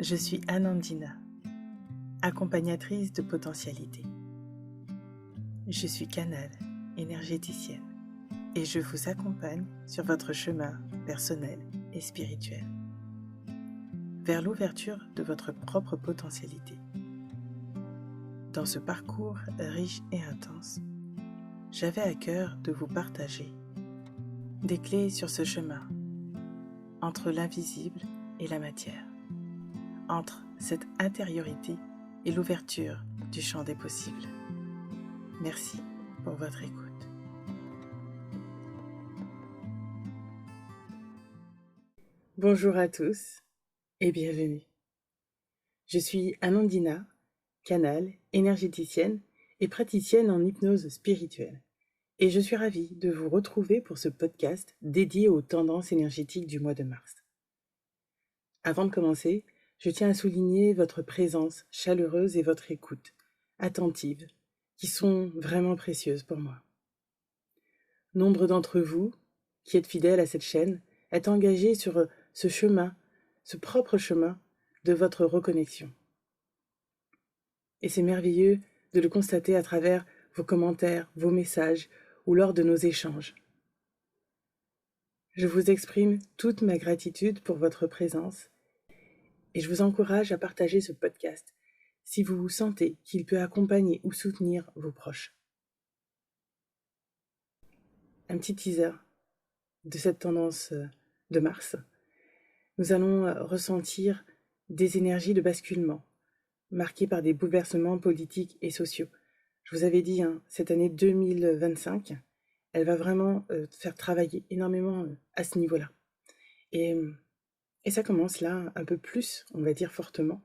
Je suis Anandina, accompagnatrice de potentialité. Je suis canal, énergéticienne, et je vous accompagne sur votre chemin personnel et spirituel, vers l'ouverture de votre propre potentialité. Dans ce parcours riche et intense, j'avais à cœur de vous partager des clés sur ce chemin, entre l'invisible et la matière, entre cette intériorité et l'ouverture du champ des possibles. Merci pour votre écoute. Bonjour à tous et bienvenue. Je suis Anandina, canal, énergéticienne et praticienne en hypnose spirituelle. Et je suis ravie de vous retrouver pour ce podcast dédié aux tendances énergétiques du mois de mars. Avant de commencer, je tiens à souligner votre présence chaleureuse et votre écoute attentive, qui sont vraiment précieuses pour moi. Nombre d'entre vous, qui êtes fidèles à cette chaîne, êtes engagés sur ce chemin, ce propre chemin de votre reconnexion. Et c'est merveilleux de le constater à travers vos commentaires, vos messages ou lors de nos échanges. Je vous exprime toute ma gratitude pour votre présence et je vous encourage à partager ce podcast si vous sentez qu'il peut accompagner ou soutenir vos proches. Un petit teaser de cette tendance de Mars. Nous allons ressentir des énergies de basculement marquées par des bouleversements politiques et sociaux. Je vous avais dit, cette année 2025, elle va vraiment faire travailler énormément à ce niveau-là. Et ça commence là un peu plus, on va dire fortement,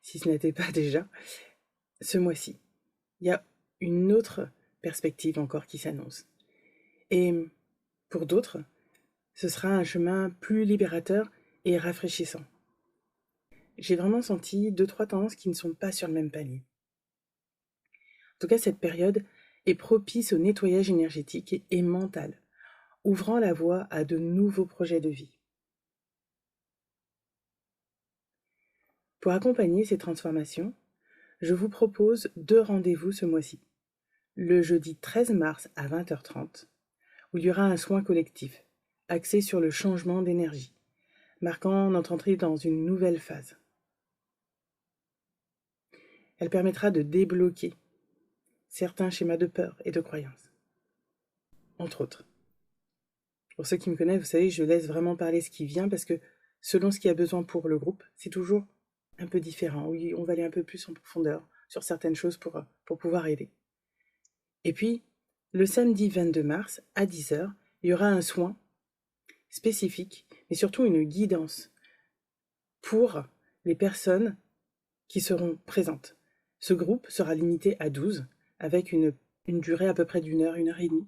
si ce n'était pas déjà, ce mois-ci. Il y a une autre perspective encore qui s'annonce. Et pour d'autres, ce sera un chemin plus libérateur et rafraîchissant. J'ai vraiment senti 2-3 tendances qui ne sont pas sur le même palier. En tout cas, cette période est propice au nettoyage énergétique et mental, ouvrant la voie à de nouveaux projets de vie. Pour accompagner ces transformations, je vous propose 2 rendez-vous ce mois-ci. Le jeudi 13 mars à 20h30, où il y aura un soin collectif, axé sur le changement d'énergie, marquant notre entrée dans une nouvelle phase. Elle permettra de débloquer certains schémas de peur et de croyance, entre autres. Pour ceux qui me connaissent, vous savez, je laisse vraiment parler ce qui vient parce que selon ce qu'il y a besoin pour le groupe, c'est toujours un peu différent. Oui, on va aller un peu plus en profondeur sur certaines choses pour pouvoir aider. Et puis, le samedi 22 mars, à 10h, il y aura un soin spécifique, mais surtout une guidance pour les personnes qui seront présentes. Ce groupe sera limité à 12, avec une durée à peu près d'1 heure, 1h30,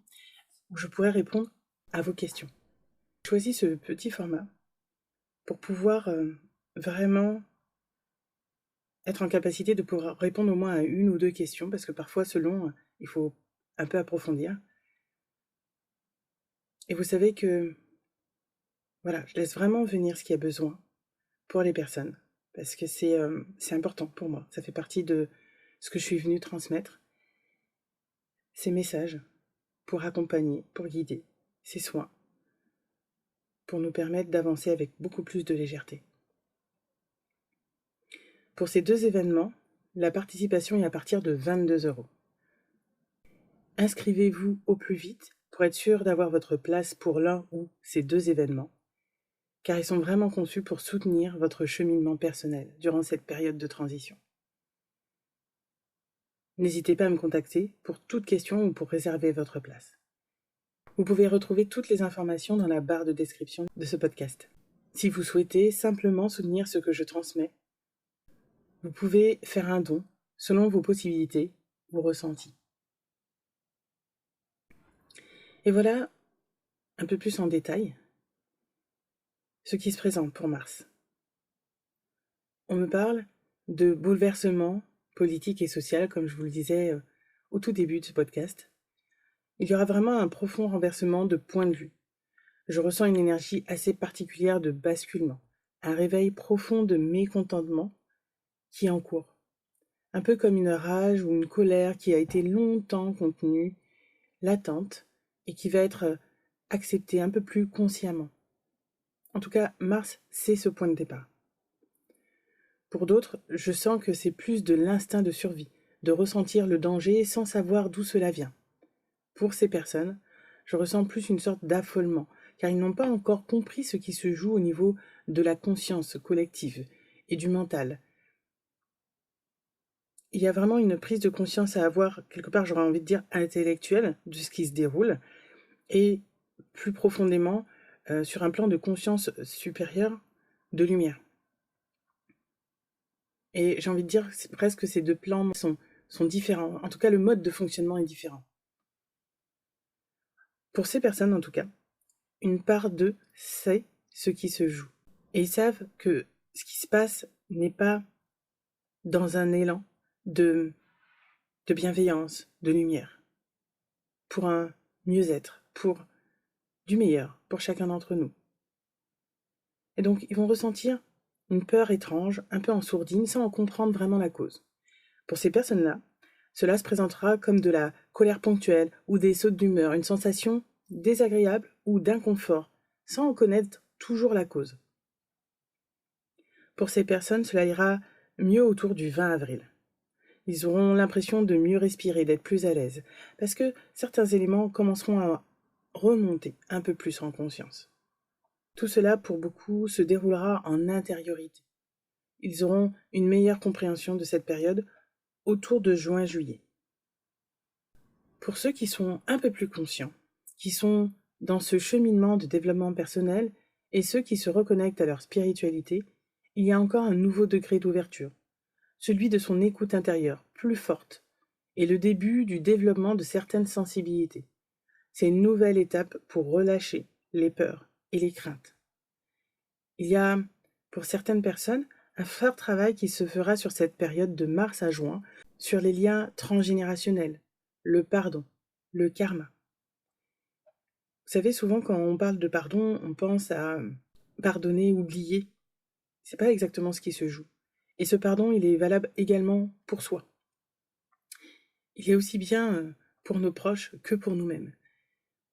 où je pourrai répondre à vos questions. J'ai choisi ce petit format pour pouvoir vraiment être en capacité de pouvoir répondre au moins à 1 ou 2 questions, parce que parfois, selon, il faut un peu approfondir. Et vous savez que, voilà, je laisse vraiment venir ce qu'il y a besoin pour les personnes, parce que c'est important pour moi. Ça fait partie de ce que je suis venue transmettre, ces messages pour accompagner, pour guider, ces soins, pour nous permettre d'avancer avec beaucoup plus de légèreté. Pour ces 2 événements, la participation est à partir de 22 €. Inscrivez-vous au plus vite pour être sûr d'avoir votre place pour l'un ou ces 2 événements, car ils sont vraiment conçus pour soutenir votre cheminement personnel durant cette période de transition. N'hésitez pas à me contacter pour toute question ou pour réserver votre place. Vous pouvez retrouver toutes les informations dans la barre de description de ce podcast. Si vous souhaitez simplement soutenir ce que je transmets, vous pouvez faire un don selon vos possibilités ou ressentis. Et voilà, un peu plus en détail, ce qui se présente pour Mars. On me parle de bouleversement politique et social, comme je vous le disais au tout début de ce podcast. Il y aura vraiment un profond renversement de point de vue. Je ressens une énergie assez particulière de basculement, un réveil profond de mécontentement qui est en cours. Un peu comme une rage ou une colère qui a été longtemps contenue, latente, et qui va être acceptée un peu plus consciemment. En tout cas, Mars, c'est ce point de départ. Pour d'autres, je sens que c'est plus de l'instinct de survie, de ressentir le danger sans savoir d'où cela vient. Pour ces personnes, je ressens plus une sorte d'affolement, car ils n'ont pas encore compris ce qui se joue au niveau de la conscience collective et du mental. Il y a vraiment une prise de conscience à avoir, quelque part, j'aurais envie de dire, intellectuelle de ce qui se déroule, et plus profondément, sur un plan de conscience supérieure, de lumière. Et j'ai envie de dire presque ces deux plans sont différents. En tout cas, le mode de fonctionnement est différent. Pour ces personnes, en tout cas, une part d'eux sait ce qui se joue. Et ils savent que ce qui se passe n'est pas dans un élan de bienveillance, de lumière, pour un mieux-être, pour du meilleur, pour chacun d'entre nous. Et donc, ils vont ressentir une peur étrange, un peu en sourdine, sans en comprendre vraiment la cause. Pour ces personnes-là, cela se présentera comme de la colère ponctuelle ou des sautes d'humeur, une sensation désagréable ou d'inconfort, sans en connaître toujours la cause. Pour ces personnes, cela ira mieux autour du 20 avril. Ils auront l'impression de mieux respirer, d'être plus à l'aise, parce que certains éléments commenceront à remonter un peu plus en conscience. Tout cela, pour beaucoup, se déroulera en intériorité. Ils auront une meilleure compréhension de cette période autour de juin-juillet. Pour ceux qui sont un peu plus conscients, qui sont dans ce cheminement de développement personnel et ceux qui se reconnectent à leur spiritualité, il y a encore un nouveau degré d'ouverture, celui de son écoute intérieure, plus forte, et le début du développement de certaines sensibilités. C'est une nouvelle étape pour relâcher les peurs et les craintes. Il y a, pour certaines personnes, un fort travail qui se fera sur cette période de mars à juin, sur les liens transgénérationnels, le pardon, le karma. Vous savez, souvent quand on parle de pardon, on pense à pardonner, oublier. C'est pas exactement ce qui se joue. Et ce pardon, il est valable également pour soi. Il est aussi bien pour nos proches que pour nous-mêmes.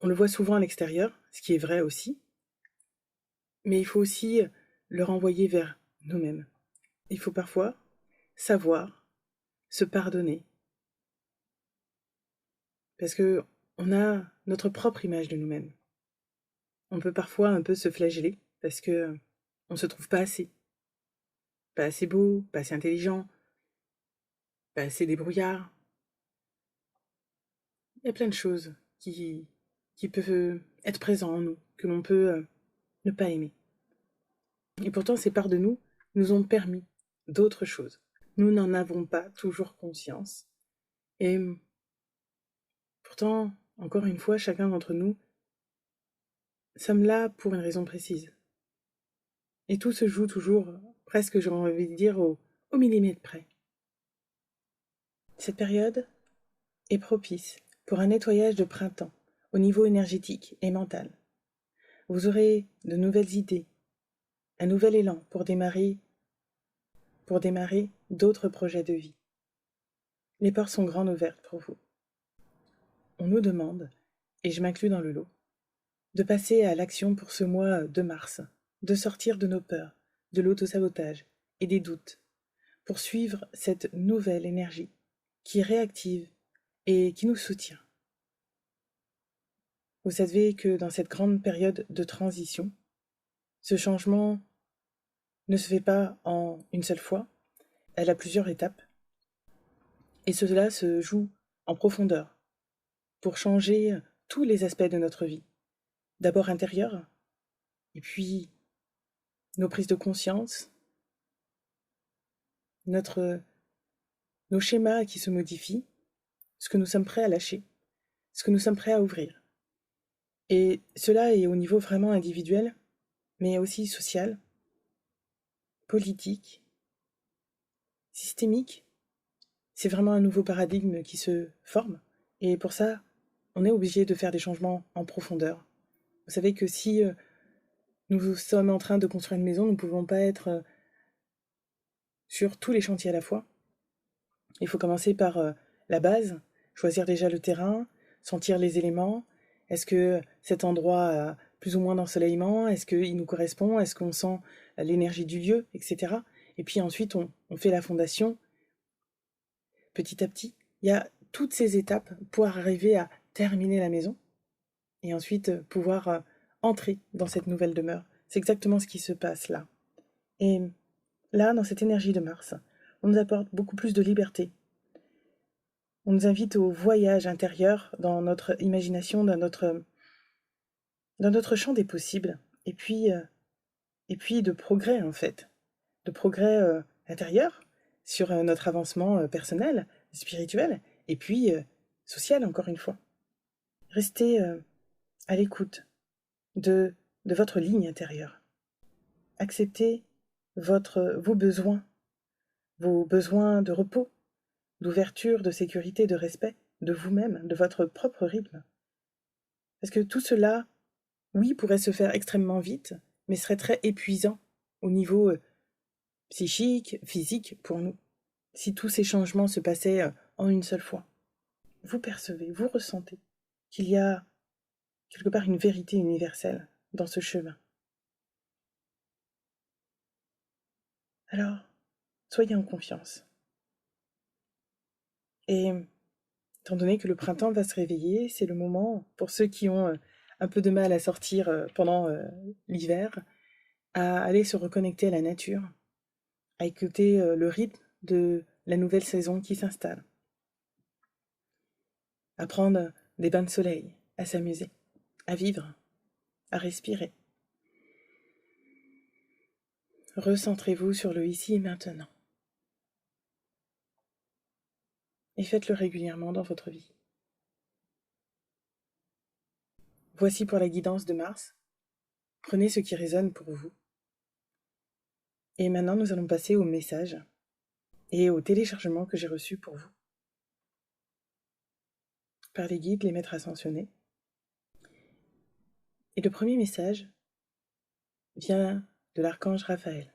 On le voit souvent à l'extérieur, ce qui est vrai aussi, mais il faut aussi le renvoyer vers nous-mêmes. Il faut parfois savoir se pardonner, parce que on a notre propre image de nous-mêmes. On peut parfois un peu se flageller, parce que on se trouve pas assez beau, pas assez intelligent, pas assez débrouillard. Il y a plein de choses qui peuvent être présentes en nous, que l'on peut ne pas aimer. Et pourtant, ces parts de nous ont permis d'autres choses. Nous n'en avons pas toujours conscience. Et pourtant, encore une fois, chacun d'entre nous sommes là pour une raison précise. Et tout se joue toujours, presque j'aurais envie de dire, au millimètre près. Cette période est propice pour un nettoyage de printemps au niveau énergétique et mental. Vous aurez de nouvelles idées, un nouvel élan pour démarrer d'autres projets de vie. Les portes sont grandes ouvertes pour vous. On nous demande, et je m'inclus dans le lot, de passer à l'action pour ce mois de mars, de sortir de nos peurs, de l'autosabotage et des doutes, pour suivre cette nouvelle énergie qui est réactive et qui nous soutient. Vous savez que dans cette grande période de transition, ce changement ne se fait pas en une seule fois, elle a plusieurs étapes, et cela se joue en profondeur, pour changer tous les aspects de notre vie. D'abord intérieure, et puis nos prises de conscience, nos schémas qui se modifient, ce que nous sommes prêts à lâcher, ce que nous sommes prêts à ouvrir. Et cela est au niveau vraiment individuel, mais aussi social, politique, systémique. C'est vraiment un nouveau paradigme qui se forme. Et pour ça, on est obligé de faire des changements en profondeur. Vous savez que si Nous sommes en train de construire une maison, nous ne pouvons pas être sur tous les chantiers à la fois. Il faut commencer par la base, choisir déjà le terrain, sentir les éléments. Est-ce que cet endroit a plus ou moins d'ensoleillement? Est-ce qu'il nous correspond? Est-ce qu'on sent l'énergie du lieu, etc. Et puis ensuite, on fait la fondation petit à petit. Il y a toutes ces étapes pour arriver à terminer la maison et ensuite pouvoir entrer dans cette nouvelle demeure. C'est exactement ce qui se passe là. Et là, dans cette énergie de Mars, on nous apporte beaucoup plus de liberté. On nous invite au voyage intérieur dans notre imagination, dans notre champ des possibles. Et puis de progrès, en fait. De progrès intérieur sur notre avancement personnel, spirituel, et puis social, encore une fois. Restez à l'écoute de votre ligne intérieure. Acceptez vos besoins de repos, d'ouverture, de sécurité, de respect de vous-même, de votre propre rythme. Parce que tout cela, oui, pourrait se faire extrêmement vite, mais serait très épuisant au niveau psychique, physique pour nous, si tous ces changements se passaient en une seule fois. Vous percevez, vous ressentez qu'il y a quelque part une vérité universelle dans ce chemin. Alors, soyez en confiance. Et étant donné que le printemps va se réveiller, c'est le moment, pour ceux qui ont un peu de mal à sortir pendant l'hiver, à aller se reconnecter à la nature, à écouter le rythme de la nouvelle saison qui s'installe, à prendre des bains de soleil, à s'amuser, à vivre, à respirer. Recentrez-vous sur le ici et maintenant. Et faites-le régulièrement dans votre vie. Voici pour la guidance de Mars. Prenez ce qui résonne pour vous. Et maintenant, nous allons passer au message et au téléchargement que j'ai reçu pour vous par les guides, les maîtres ascensionnés. Et le premier message vient de l'archange Raphaël.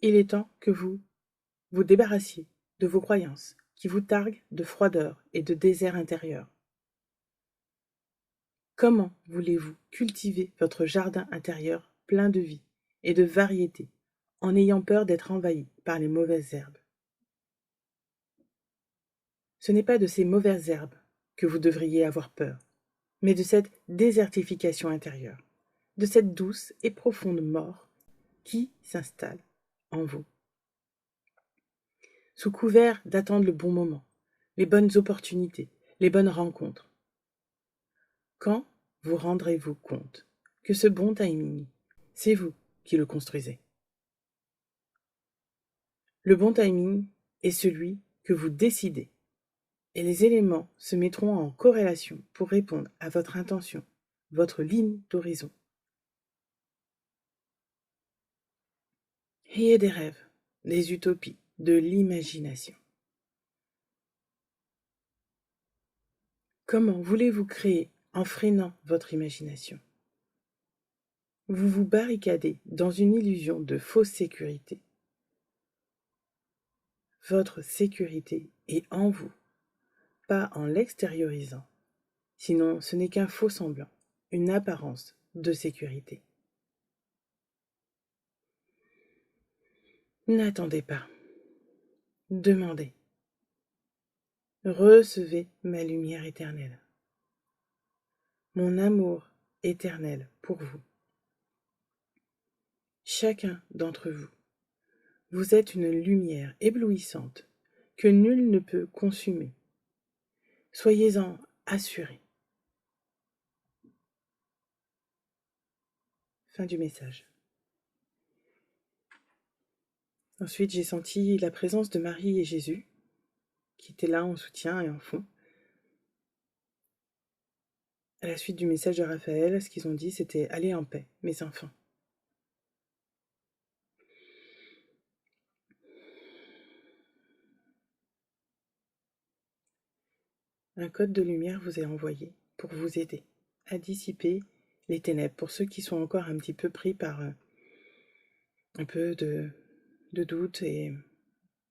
Il est temps que vous vous débarrassiez de vos croyances qui vous targuent de froideur et de désert intérieur. Comment voulez-vous cultiver votre jardin intérieur plein de vie et de variété en ayant peur d'être envahi par les mauvaises herbes? Ce n'est pas de ces mauvaises herbes que vous devriez avoir peur, mais de cette désertification intérieure, de cette douce et profonde mort qui s'installe en vous. Sous couvert d'attendre le bon moment, les bonnes opportunités, les bonnes rencontres. Quand vous rendrez-vous compte que ce bon timing, c'est vous qui le construisez? Le bon timing est celui que vous décidez, et les éléments se mettront en corrélation pour répondre à votre intention, votre ligne d'horizon. Ayez des rêves, des utopies, de l'imagination. Comment voulez-vous créer en freinant votre imagination? Vous vous barricadez dans une illusion de fausse sécurité. Votre sécurité est en vous, pas en l'extériorisant. Sinon, ce n'est qu'un faux semblant, une apparence de sécurité. N'attendez pas. Demandez. Recevez ma lumière éternelle. Mon amour éternel pour vous. Chacun d'entre vous. Vous êtes une lumière éblouissante que nul ne peut consumer. Soyez-en assurés. Fin du message. Ensuite, j'ai senti la présence de Marie et Jésus, qui étaient là en soutien et en fond. À la suite du message de Raphaël, ce qu'ils ont dit, c'était « Allez en paix, mes enfants ». un code de lumière vous est envoyé pour vous aider à dissiper les ténèbres, pour ceux qui sont encore un petit peu pris par un peu de doute et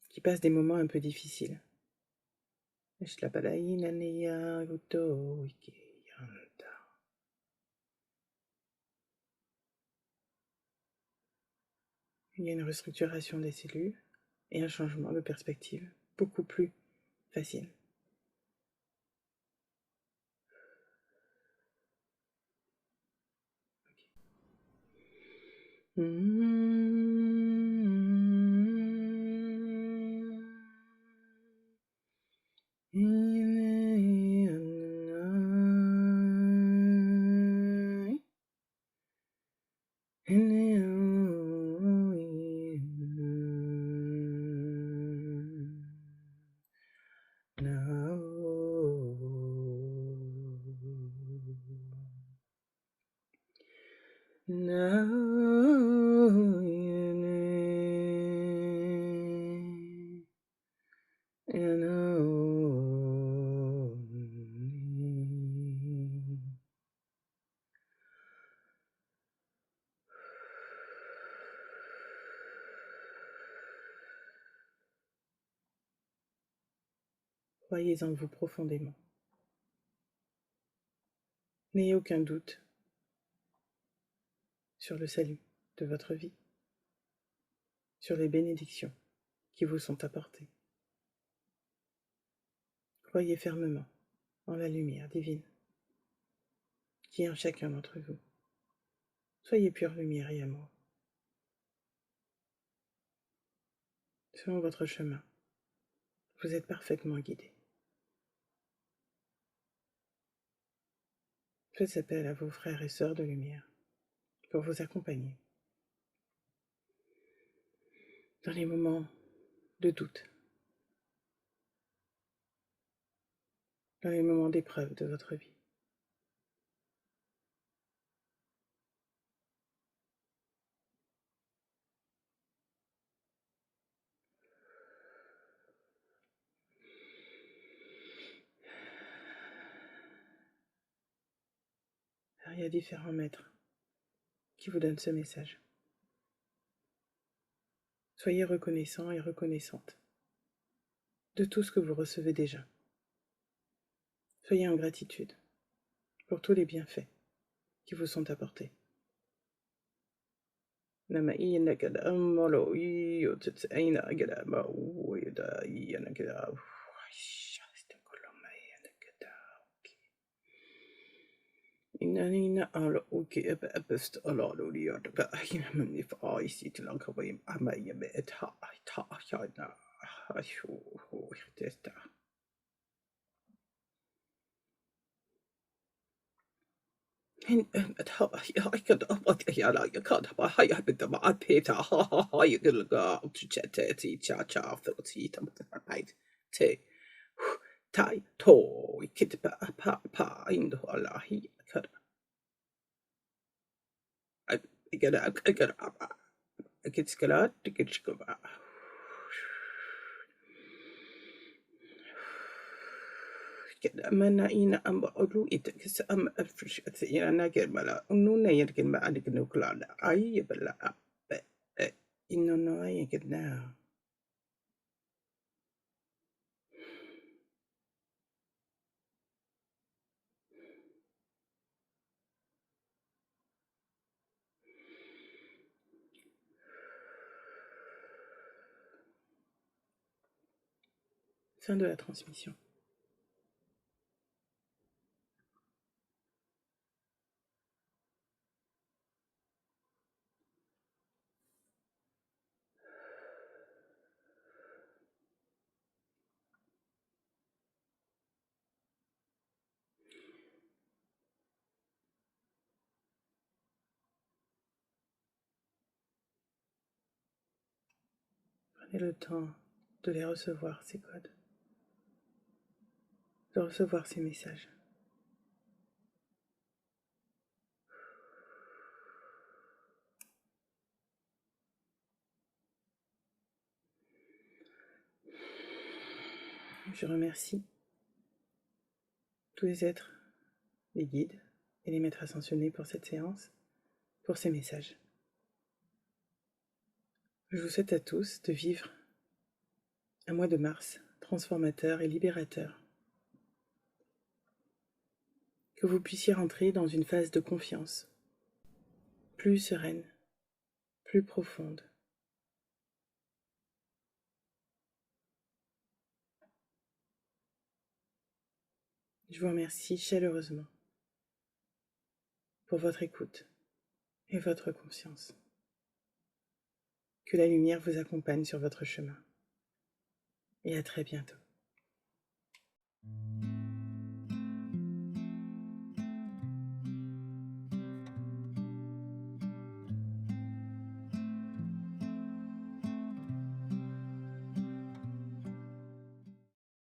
qui passent des moments un peu difficiles. Il y a une restructuration des cellules et un changement de perspective beaucoup plus facile. Croyez en vous profondément. N'ayez aucun doute sur le salut de votre vie, sur les bénédictions qui vous sont apportées. Croyez fermement en la lumière divine qui est en chacun d'entre vous. Soyez pure lumière et amour. Selon votre chemin, vous êtes parfaitement guidé. Faites appel à vos frères et sœurs de lumière pour vous accompagner dans les moments de doute, dans les moments d'épreuve de votre vie. Alors, il y a différents maîtres qui vous donnent ce message. Soyez reconnaissants et reconnaissantes de tout ce que vous recevez déjà. Soyez en gratitude pour tous les bienfaits qui vous sont apportés. Inanina ala uki ebest ala lori ata ina mani fa isi tilanka vai amaya be ta yana ashu testa. In I could what yana you can't have a high bit of a peta ha you can go to chat cha cha thirty right te tai to kit pa in the hala he could I get I get scared to get mana ina amba olu ita kisa am afrish at ina nagel mala ununa yerkin ma adik nuklala ay bala appe inno no ay now. Fin de la transmission. Prenez le temps de les recevoir, ces codes, de recevoir ces messages. Je remercie tous les êtres, les guides et les maîtres ascensionnés pour cette séance, pour ces messages. Je vous souhaite à tous de vivre un mois de mars transformateur et libérateur. Que vous puissiez rentrer dans une phase de confiance, plus sereine, plus profonde. Je vous remercie chaleureusement pour votre écoute et votre conscience. Que la lumière vous accompagne sur votre chemin. Et à très bientôt.